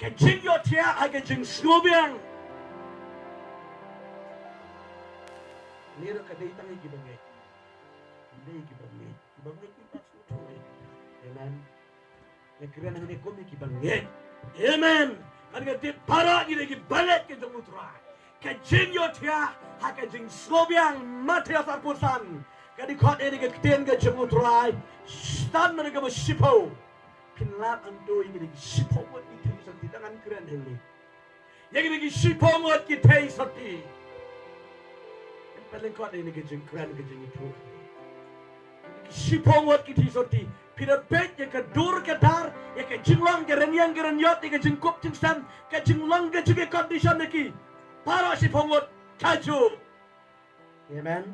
cái Jingiohthiah hay cái Jingsngewbiang. Nero kadai tangi Kibangai. Kadai Kibangai. Kibangai kita sudah. Amen. Yang kira nang ni komi Kibangai. Amen. Kan kita para kita balik ke Jingiohthiah. Cái Jingiohthiah hay cái Jingsngewbiang mati asal pusan. Kadi khot ini ke ktien ke Jingiohthiah. Stan mereka bersipau. Pinlat ando ini sipau buat kita di tangan keren ini. Yang ini sipau buat kita sati. Paling kuat ini kejeng keren kejeng itu. Sipau buat kita sati. Pira peit yang kedur kedar, yang kejenglang kerenyang kerenyot, yang kejengkup jengsam, kejenglang kejeng kondisi lagi. Para sipau buat kaju. Amen.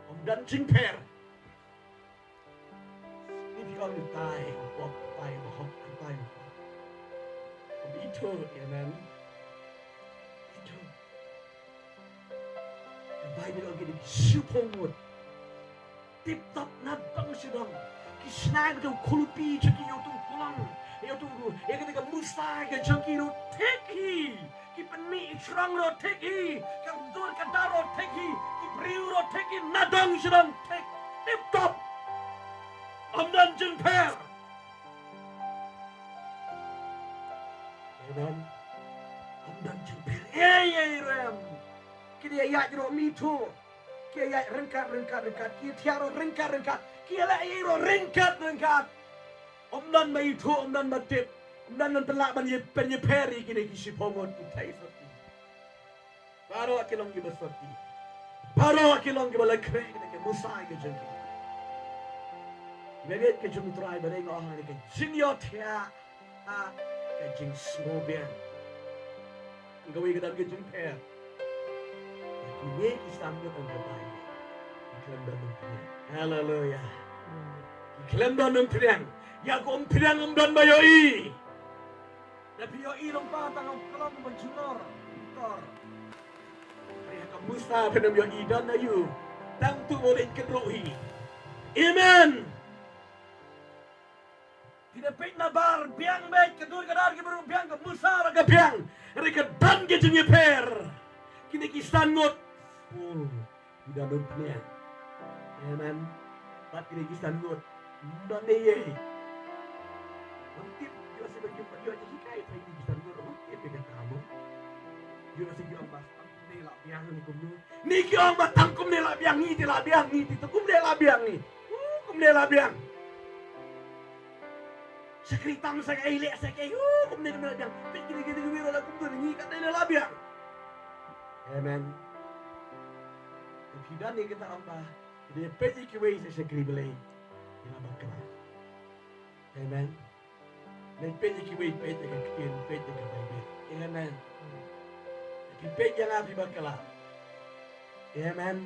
Om dan jingper. Ini kalau tai, om tai, om tai. Om itu, amen. Itu. Bible lagi di supongud. Tip top nabang sedang. Kisnag tu kulupi ceki yo tu pulang. Yo tu ya ketika musta ke ceki ro teki. Ki peni serang ro teki. Kang dur kadaro teki. Ki priu ro teki nadang sedang tek. Tip top. Amdan jengper. Amen. Amdan jengper. Rem. Kita ayat jero mitu. Kita ayat rengkat. Kita tiaro rengkat. Kita ayat rengkat. Om dan mitu, om dan matip. Om dan telak penyeperi kita kisi pomot kita isoti. Baru akilong kita soti. Baru akilong kita lekre kita ke musai ke jengki. Beget ke Jingiohthiah bareng orang ni ke Jingiohthiah ke Jingsngewbiang. Gawi ke dalam ke jingper. Ini Islam itu terbaik. Iklan dan memperang. Haleluya. Iklan dan memperang. Ya kau memperang dan bayoi. Tapi yoi lompat tangan kalau menjulur. Tor. Ya kau musta penem yoi dan ayu. Tang tu boleh kedroi. Amen. Tidak peit nabar biang baik kedur kadar ke baru biang ke musa ke biang. Mereka dan ke jingper. Kini kisah ngot. Tidak lupa. Amen. Pat kini kisah ngot. Dan ye. Nanti dia sebab jumpa dia jinghikai saya kini kisah ngot. Nanti dia kamu. Dia sebab jumpa tangkum ni lah biang ni kumnu. Ni kiong ba tangkum ni lah biang ni lah biang ni. Tangkum ni lah biang ni. Kum ni lah biang. Sekritang saya elek saya kayak kum ni lah biang. Kini biro lah kum tu ni kat ni lah biang. Amen. Tidak ni kita apa? Dia peit kiwei saya Khublei. Ina bakal. Amen. Dan peit kiwei peit ke ktien peit ke Bible. Amen. Tapi peit yang apa bakal? Amen.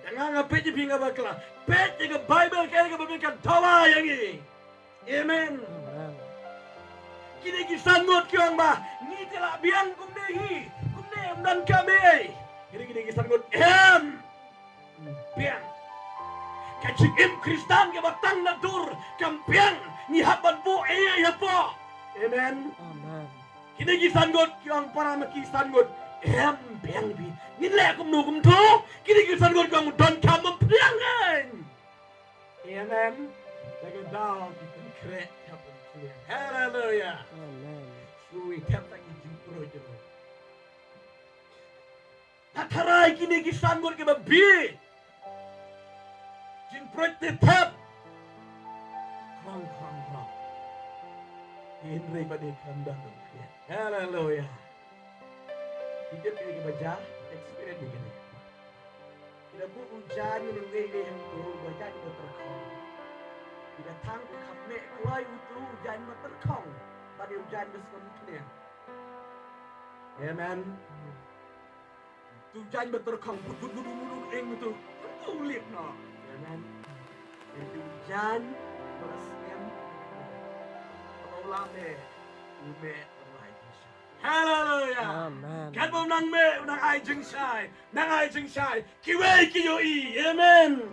Jangan peit je pinga bakal. Peit ke Bible kaya ke Bible kan tawa yang ini. Amen. Kini kisah ngot kiong ba? Ni telah biang kum dehi. Kum ne dan kami. Kini kisah ngot biang. Kacik Kristan ke batang natur kampiang ni haban po ya po. Amen. Amen. Kini kisanggot kiang para makisanggot biang bi. Nilai kum no kum to. Kini kisanggot kang donkam mempiangan. Amen. Lagi daw kita kret kapun. Hallelujah. Amen. Sui tap lagi jimpro je. Natarai kini kisanggot ke babi. Jingprot tetap krong. Ini pada kandang. Haleluya. Hidup ini baca experience ini. Tidak bu hujan yang turun baca itu terkong. Tidak tangguh kami mulai itu hujan terkong. Pada hujan besar. Amen. Hujan terkong. Budu itu. Tulip no. Amen. Itu hujan berasnya lame ume orang Jingsai. Haleluya. Amen. Kan mau nang me nang ai Jingsai. Kiwei kiyoi. Amen.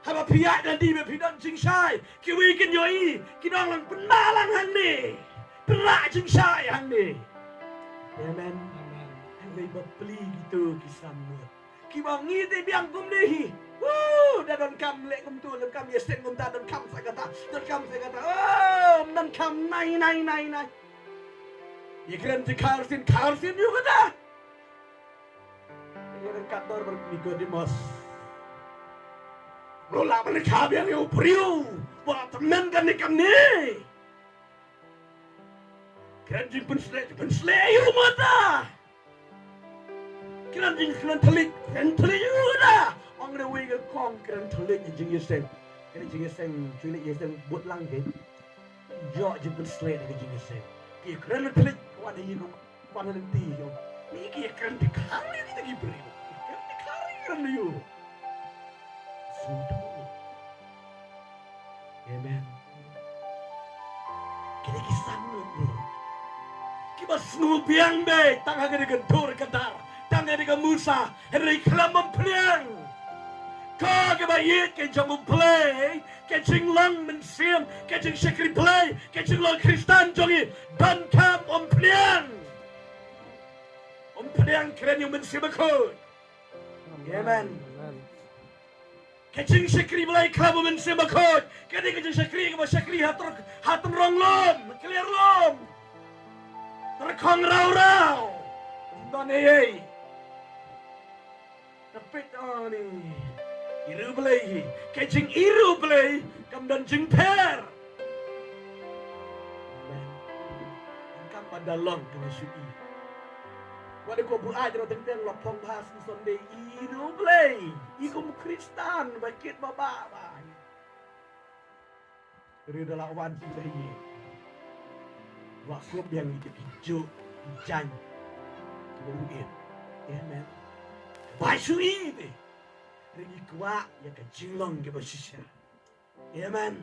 Haba piat dan di me pidan Jingsai. Kiwei kiyoi. Kinong lang penalang han ni. berak jingshai hang ni. Amen. Hang beli gitu kisamut. Kiba ngiti biang kum ni. Dah donkam lek kum tu, donkam yesen kum ta, donkam saya kata. Oh, donkam nai. Ye keren di karsin juga dah. Ye keren kantor Nicodemus. Rola mereka biang yo priu. Buat temen kan ni kam ni. Keren jing pensley yo mata. Keren jing telik juga dah. Ang na way ka kong keren telik jingiaseng. Keren jingiaseng culik yeseng buat langge. Jo jing pensley ni jingiaseng. Kaya keren telik kuat ni ko kuat nanti yo. Ni kaya keren dikari ni lagi priu. Keren dikari keren yo. Sudah. Amen. Kini kisah ni. Kiba Jingingewbiang be, tangga kini gentur kedar, tangga kini Musa, hari kelam mempliang. Kau kiba yit ke jamu Blei, ke jinglang mensiam, ke jing sekri Blei, ke jinglang Kristen jongi, donkam mempliang. Mempliang keren yang mensiam aku. Amen. Kecing sekri Blei kelam mensiam aku. Kini kecing sekri hatun rong lom, clear lom. Terkong rau. Donei. Tapi ni. Iru Blei. Kecing iru Blei. Kamdan jingper. Kam pada long kena sui. Wada ko buat jero tentang lopong bahas ni sonde iru Blei. Iku Kristen bakit baba. Iru dalam wan sudah ye. Waktu yang itu hijau, hujan, kemudian, amen. Baju ini, lagi kuat ya ke jinglang ke bersisa, amen.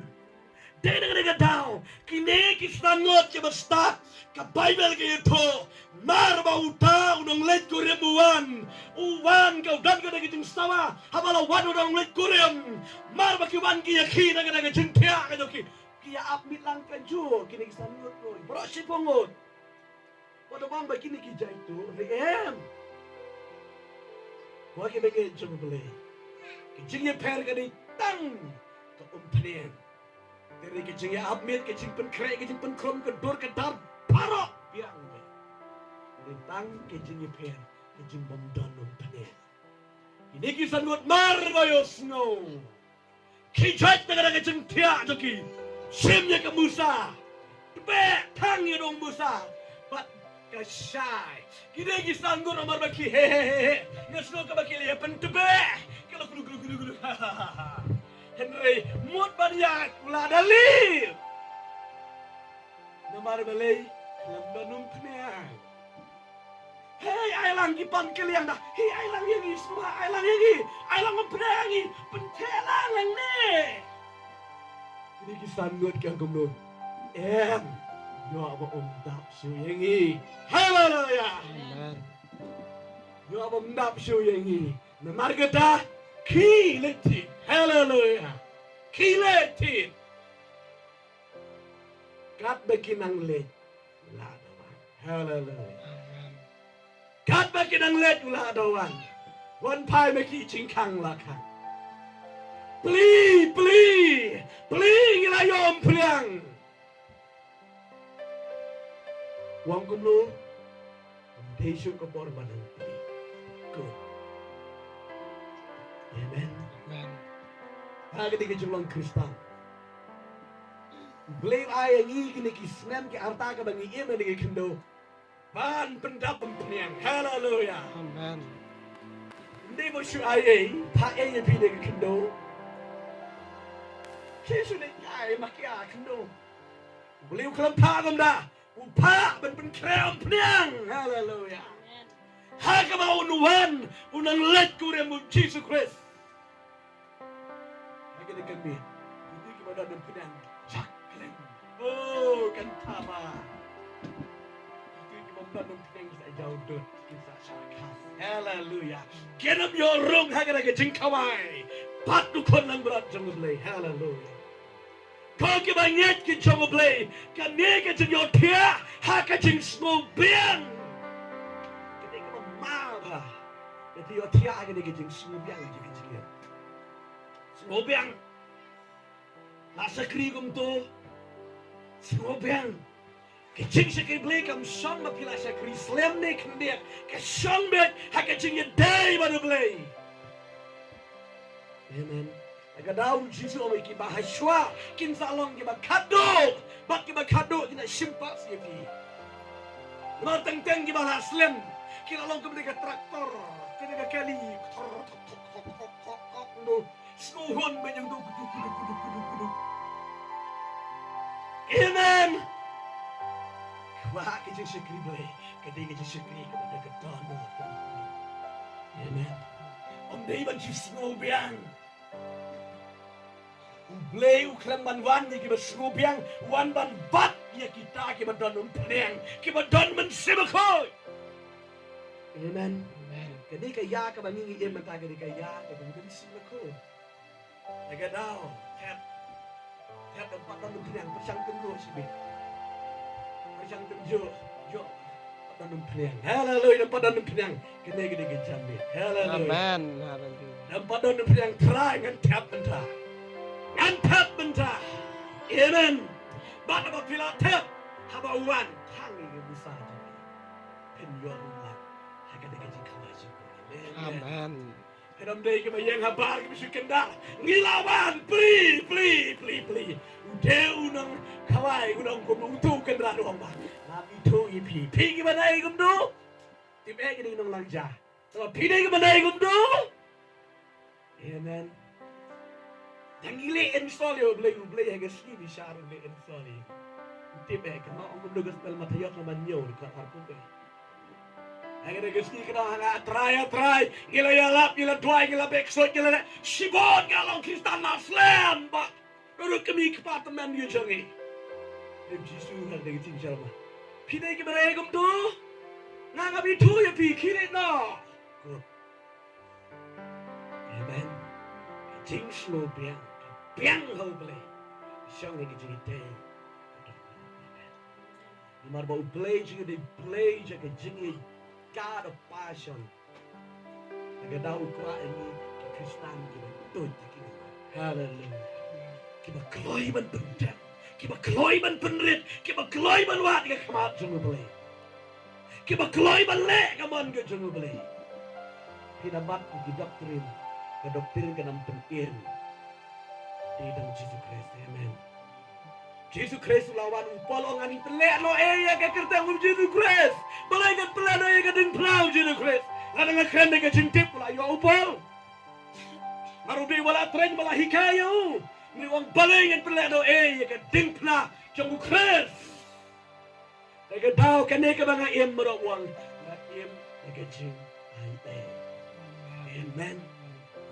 Dengar tahu, kine kita ngot ke berstak, ke Bible ke itu, marba utah unang let kurem uwan kau dan kena kijing sawa, habala wan unang let kurem, marba kiwan kia kina kena kijing tiak ke joki. Kia apmit lang kanjo, kini kisamut ko. Bro si pongot. Wala bang ba kini kija itu? Riem. Wa ke bege jom Blei. Kijingnya per kani tang ke umpnen. Dari kijingnya apmit, kijing pen krek, kijing pen krom ke dor ke dar parok biang. Dari tang kijingnya per, kijing bomdon umpnen. Ini kisamut mar bayo snow. Kijat dengan kijing tiak joki. Simnya ke Musa, tebak tangi dong Musa, bat kasai. Kita lagi sanggup nomor baki hehehe. Ngasno ke baki lihat pentebak. Kalau gulu. Henry mut banyak ulah dalil. Nomor Blei lembanum peneang. Hei ailang kipan keliang dah. Hei ailang yang ini semua ailang yang ini. Ailang mempeneangi pentelang yang ni. Ini kisah ngot kang kumlo. Yo apa dap su yengi. Haleluya. Amen. Yo apa dap su yengi. Na margata ki leti. Haleluya. Ki leti. Kat bekinang let. La dawan. Haleluya. Amen. Kat bekinang let la dawan. Wan pai meki chingkang la kan. Blei ngilayom peliang. Wang kumlo, desu kapor banang Blei. Good. Amen. Hari ini kejulang Kristen. Blei ayang ini kisnem ke arta ke bangi ima dengan kendo. Ban pendap peliang. Haleluya. Amen. Hindi mo siya ayang, tae niya pinag kendo. Yesus ni ay makia kendo. Blei kelam pagam dah. Upa ben krem pniang. Haleluya. Haka ba unuan unang let kurem mo Jesus Christ. Lagi dekat ni. Hindi kita dah pniang. Chaklem. Oh kantama. Itu kita dah pniang sa jauh dot kita sakas. Haleluya. Kenam yo rong haka dekat jingkawai. Patu kon lang berat jang Blei. Haleluya. Kau Kiba nget ke jong Blei, kine ke Jingiohthiah, ha ke Jingsngewbiang. Kine ke mama. Jingiohthiah kine ke Jingsngewbiang je ke Jingiasyllok. Ngewbiang. Nasa krigum tu. Ngewbiang. Ke Jingiasyllok Blei kam song mapila sa Krislam ne kinde. Ke song bet ha ke Jingiasyllok baru Blei. Amen. Agak daun Jisu awak Kiba haswa, kin salong Kiba kado, bak Kiba kado kita simpak siapi. Matang teng Kiba haslen, kita long kemudian traktor, kemudian kali, semuhon banyak tu kudu. Amen. Wah kecil sekali boleh, kedai kecil sekali kepada ketemu. Amen. Om Dei banci Jingngewbiang. Blei uklam ban wan ni Kiba Jingngewbiang wan ban bat ya kita Kiba don pneng Kiba don men sebakoi. Amen. Amen. Kadi kaya ka bangi em mata kadi kaya ka bangi sebakoi. Aga dau tap tempat don pneng persang kendu sibe. Persang kendu jo don pneng. Haleluya tempat don pneng kene kadi jambe. Haleluya. Amen. Haleluya. Tempat don pneng try ngan tap mentah. Antap benda, amen. Bapa bila tap, haba wan, tangi besar jadi. Penyuar ulang, agak dekat jingkawaji. Amen. Kadang day kita yang habar kita sukendar, ngilawan, pli. Udah unang kawai, unang kumuntu kendra doang bah. Nabi tu ipi, pi kita naik kumdu. Tim kita unang Langja, so pi kita naik kumdu. Amen. Yang gile install yo Blei haga ski di syar Blei install. Tip kena orang duga spell matayot na manyo dekat harpun ko. Haga haga ski kena hanga try. Gila ialap, gila doai, gila backshot, gila shibun galong kristan na slam ba. Baru kami kepartemen yo jangi. Dem Jisu hal de tin jalma. Pine ke beregum tu. Nga ngabi tu ya pi kine no. Good. Amen. Jingsngewbiang. Biang Khublei, siang ni kita day. Imar bau Blei juga di Blei juga jingi God of Passion. Agak tahu kuat ini Kristen kita tu kita. Haleluya. Kita keloiban pendam, kita keloiban penrit, kita keloiban wat kita kemat jingi Blei. Kita keloiban lek kaman ke jingi Blei. Kita bat kita doktrin ke nam pentin. Di dalam Yesus Kristus, amen. Yesus Kristus lawan upal orang ini pelak lo ya ke kerta ngum Yesus Kristus. Balai ke pelak lo ya ke deng pelau Yesus Kristus. Lalu ngakran ke jintip pula yo upal. Marubi wala tren wala hikaya. Ni orang balai ke pelak lo ya ke deng pelau Yesus Kristus. Lagi tahu kene ke banga im merawang. Im ke jing ai. Amen.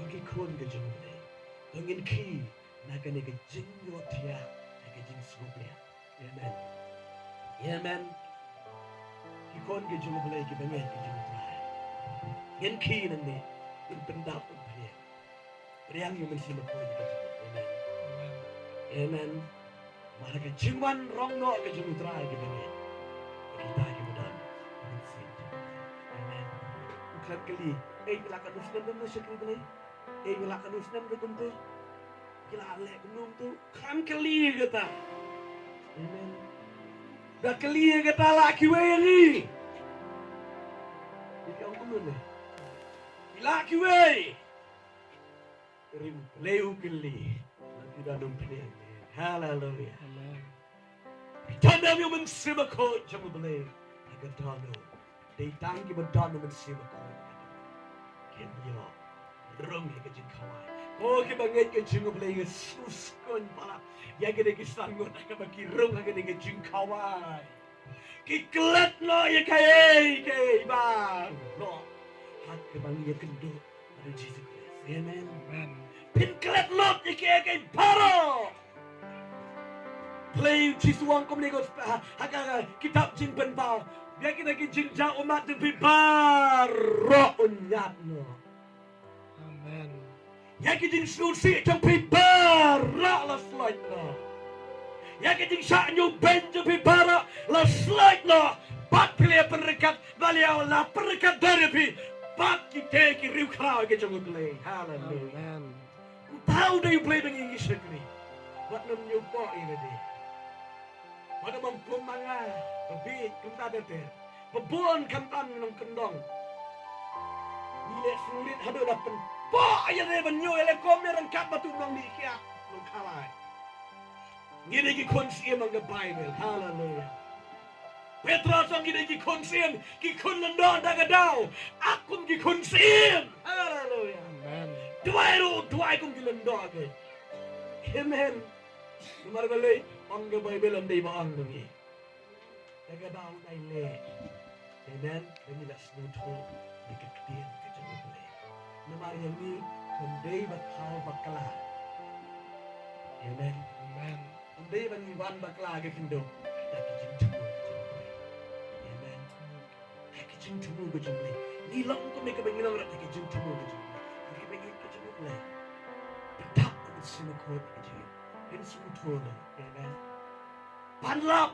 Bagi kon ke jing Blei. Bangin ki. Nak kena ke Jingiohthiah, nak ke Jingsngewbiang. Amen. Amen. Ikon ke Blei ke banyak ke Jingiohthiah. Yang kini nanti, yang pendap banyak. Riang yang mesti makoi ke Amen. Amen. Malah ke Jingwan rong no ke Jingiohthiah ke banyak. Kita ke mudah. Amen. Bukan kali. Bilakan usnam dan masyarakat Blei. Bilakan usnam dan tentu. Kila alek gunung tu kan keli kata. Amen. Dah keli kata laki we ni. Jadi orang kumun ni. Laki we. Rim leu keli. Nanti dah numpang. Haleluya. Amen. Tanda yang mensibakau jamu Blei. Agak tano. Datang kita tano mensibakau. Kenyo. Rong ke jingkawai. Oh, kita banget ke Blei ke suskon pala. Ya kita kisah ngot agak bagi rong agak dengan jingkawai. Kiklat no ya kai bang. No. Hak ke bangi kendo ada Yesus Kristus. Amen. Amen. Pin klat lot ya kai paro. Blei Jisuang kom nego hak kitab jing penpau. Biar kita ke jing jauh umat dan pibaro unyat no. Amen. Ya kita jing susi jang pibaro lah slide no. Ya ke jing sa nyu ben ju pi bara la slide no. Bat pile perekat baliau la perekat dari pi. Bat ki te ki riu klau ke jung Blei. Hallelujah. Amen. Tahu dah Blei bengi sekali. Wat nam nyu po ini deh. Wat nam pemanga. Bebi kumta dete. Bebon kampan nong kendong. Bila sulit hadu dapen. Po aja deh benyu ele komer rangkat batu nong di kia nong kalai. Gini ki konsien nong the Bible. Hallelujah. Petrus ang gini ki konsien ki kun nendon dagadau. Akun ki konsien. Hallelujah. Amen. Duai kung gilendon ke. Amen. Numar Blei ang the Bible ang day ba ang nungi. Dagadau tay le. Amen. Kami las nuto di ktien ke jung Blei. Numar yang ni kundai bathau bakla. Amen. Amen. Kundai baniwan bakla ke kindo. Lagi jingtumu ke jung Blei. Amen. Lagi jingtumu ke jung Blei. Nilang ko may kabangilang rat lagi jingtumu ke jung Blei. Lagi bagi ke jung Blei. Pendak ko sinakot ke jung. Pinsuto. Amen. Panlap.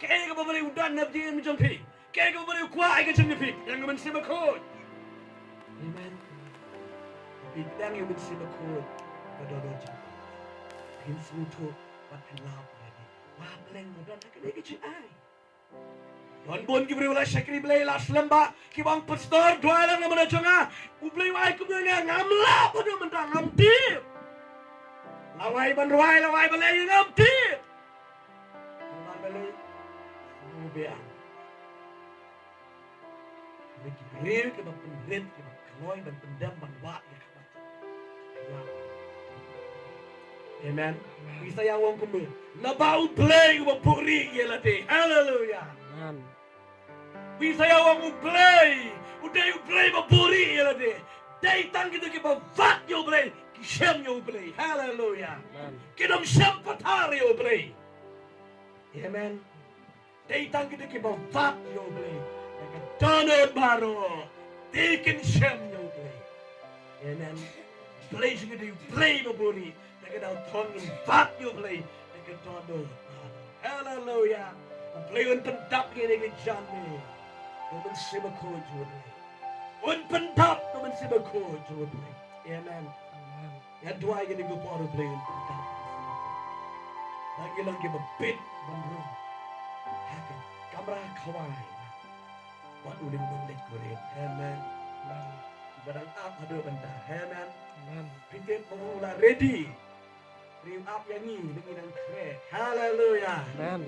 Kaya ka ba ba rin udan na diyan mo dyan pi? Kaya ka ba ba rin kuwaay ka dyan niya pi? Yang naman si Makod. Amen. Bigdang yung si Makod. Kadodo dyan. Pinsuto. Panlap. Wableng mo doon. Nakalagi dyan ay. Doon buwan kibri wala siya kini Blei las lamba. Kibang pastor. Dua lang naman na dyan nga. Ublei wa'y kumya nga. Ngamlap. Ano man ta? Ngamtip. Laway ban ruway. Laway balay yung ngamtip. Blei Jinggiaseng. Bagi real ke bang pendet ke bang kaloi bang pendam bang wat ke kabat. Amen. Bisa yang wong kumbe. Nabau Blei ke bang puri ye late. Hallelujah. Amen. Bisa yang wong Blei. Udah Blei bang puri ye late. Dai tang kita ke bang vat yo Blei. Kisem yo Blei. Hallelujah. Amen. Kita msem patar yo Blei. Amen. Datang kita ke bawah yo Blei. Dengan donor baru. Tikin sem yo Blei. Amen. Blei sini dia Blei baburi. Dengan daun tongin bat yo Blei. Dengan donor baru. Hallelujah. Blei un pendap ni dengan jami. Dengan simakod yo Blei. Un pendap dengan simakod yo Blei. Amen. Amen. Yang dua ini gue baru Blei un pendap. Lagi lang kita bit bandung. Hakin kamera kawai. Wat uling balik kurin. Amen. Amen. Barang up ada bentar. Amen. Amen. Pikir pemula ready. Rim up yang ni dengan kre. Hallelujah. Amen.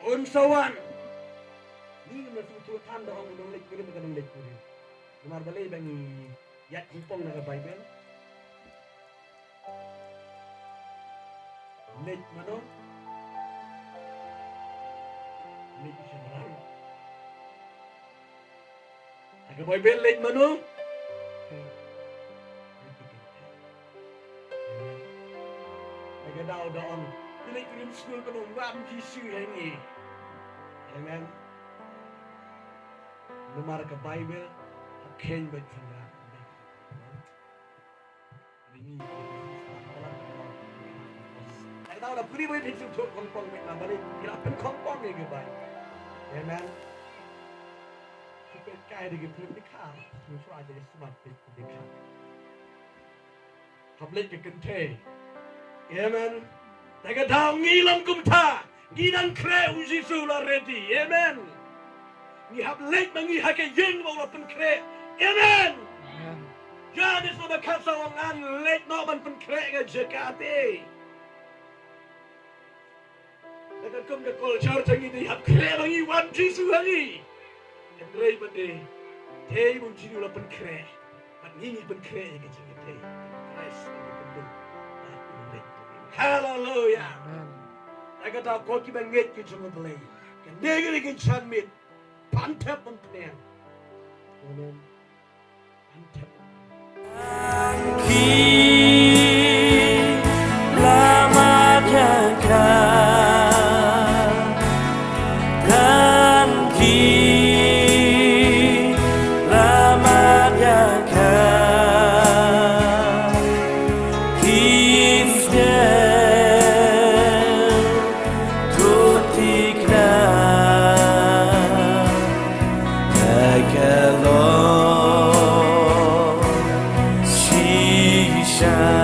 Unsawan. Ni masih tuhan dah orang uling kurin dengan uling kurin. Numar Blei bangi yat kumpong dengan Bible. Late mano? Late siya marami. Aga Bible late mano? Aga daw daon. Pilay ko yung school ko nung wam jisu yan eh. Amen. Lumar ka Bible, akin ba ito na? Tahu dah beri boleh disebut kompong mereka balik. Kira pen kompong ni ke baik. Amen. Kita kaya dengan pernikahan. Musuh aja sebab pernikahan. Khublei ke kente. Amen. Taga tahu ngilang kumta. Ngilang kre uji sula ready. Amen. Ni Khublei mangi hake yeng bawa pen kre. Amen. Amen. Jadi sebab kasa wangan late no ban pen kre ke jekati. Akan kau nak call charge lagi ni, hab kere lagi wan jisu lagi. Yang Blei bende, teh mungkin ulah pen kere, pen ini pen kere yang kecil teh. Christ lagi bende, Hallelujah. Amen. Akan tahu kau kiban get kecil Blei, kan negeri kecil mit, pantep pantep. Amen. Pantep. siya